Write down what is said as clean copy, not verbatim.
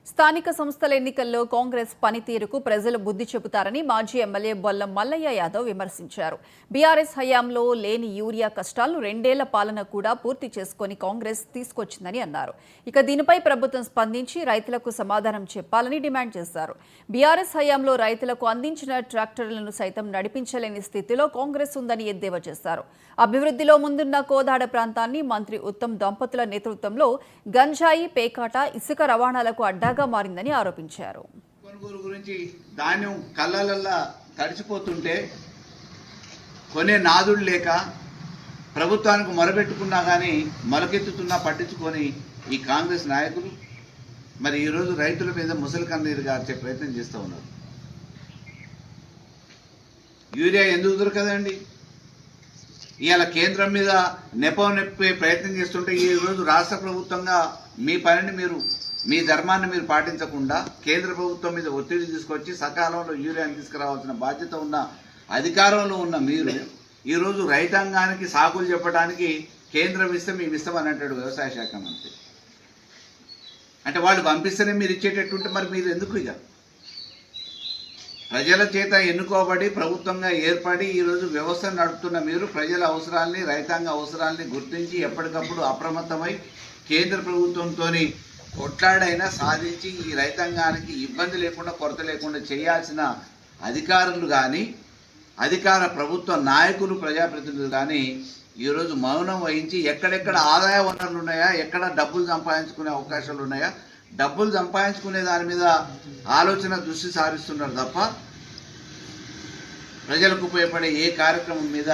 స్థానిక సంస్థల ఎన్నికల్లో కాంగ్రెస్ పనితీరుకు ప్రజలు బుద్ధి చెబుతారని మాజీ ఎమ్మెల్యే బొల్లం మల్లయ్య యాదవ్ విమర్శించారు. బీఆర్ఎస్ హయాంలో లేని యూరియా కష్టాలను 2 ఏళ్ల పాలన కూడా పూర్తి చేసుకొని కాంగ్రెస్ తీసుకొచ్చిందని అన్నారు. ఇక దీనిపై ప్రభుత్వం స్పందించి రైతులకు సమాధానం చెప్పాలని డిమాండ్ చేశారు. బీఆర్ఎస్ హయాంలో రైతులకు అందించిన ట్రాక్టర్లను సైతం నడిపించలేని స్థితిలో కాంగ్రెస్ ఉందని ఎద్దేవా చేశారు. అభివృద్ధిలో ముందున్న కోదాడ ప్రాంతాన్ని మంత్రి ఉత్తమ్ దంపతుల నేతృత్వంలో గంజాయి, పేకాట, ఇసుక రవాణాలకు అడ్డాగా మారిందని ఆరోపించారు. కొనుగోలు గురించి ధాన్యం కళ్ళలల్లా తడిచిపోతుంటే కొనే నాదుడు లేక ప్రభుత్వానికి మొరబెట్టుకున్నా కానీ మొలకెత్తుతున్నా పట్టించుకొని ఈ కాంగ్రెస్ నాయకులు మరి ఈరోజు రైతుల మీద ముసలి కన్నీరు గార్చే ప్రయత్నం చేస్తూ ఉన్నారు. యూరియా ఎందుకు దొరకదండి? ఇవాళ కేంద్రం మీద నెపం నెప్పే ప్రయత్నం చేస్తుంటే ఈరోజు రాష్ట్ర ప్రభుత్వంగా మీ పనిని మీ ధర్మాన్ని మీరు పాటించకుండా కేంద్ర ప్రభుత్వం మీద ఒత్తిడి తీసుకొచ్చి సకాలంలో యూరియాని తీసుకురావాల్సిన బాధ్యత ఉన్న అధికారంలో ఉన్న మీరు ఈరోజు రైతాంగానికి సాకులు చెప్పడానికి కేంద్రం ఇస్తే మేము ఇస్తామని అంటాడు వ్యవసాయ శాఖ మంత్రి. అంటే వాళ్ళు పంపిస్తేనే మీరు ఇచ్చేటట్టుంటే మరి మీరు ఎందుకు? ఇక ప్రజల చేత ఎన్నుకోబడి ప్రభుత్వంగా ఏర్పడి ఈరోజు వ్యవస్థను నడుపుతున్న మీరు ప్రజల అవసరాల్ని, రైతాంగ అవసరాల్ని గుర్తించి ఎప్పటికప్పుడు అప్రమత్తమై కేంద్ర ప్రభుత్వంతో కొట్లాడైనా సాధించి ఈ రైతాంగానికి ఇబ్బంది లేకుండా, కొరత లేకుండా చేయాల్సిన అధికారులు కానీ, అధికార ప్రభుత్వ నాయకులు, ప్రజాప్రతినిధులు కానీ ఈరోజు మౌనం వహించి ఎక్కడెక్కడ ఆదాయ వనరులు ఉన్నాయా, ఎక్కడ డబ్బులు సంపాదించుకునే అవకాశాలు ఉన్నాయా, డబ్బులు సంపాదించుకునే దాని మీద ఆలోచన దృష్టి సారిస్తున్నారు తప్ప ప్రజలకు ఉపయోగపడే ఏ కార్యక్రమం మీద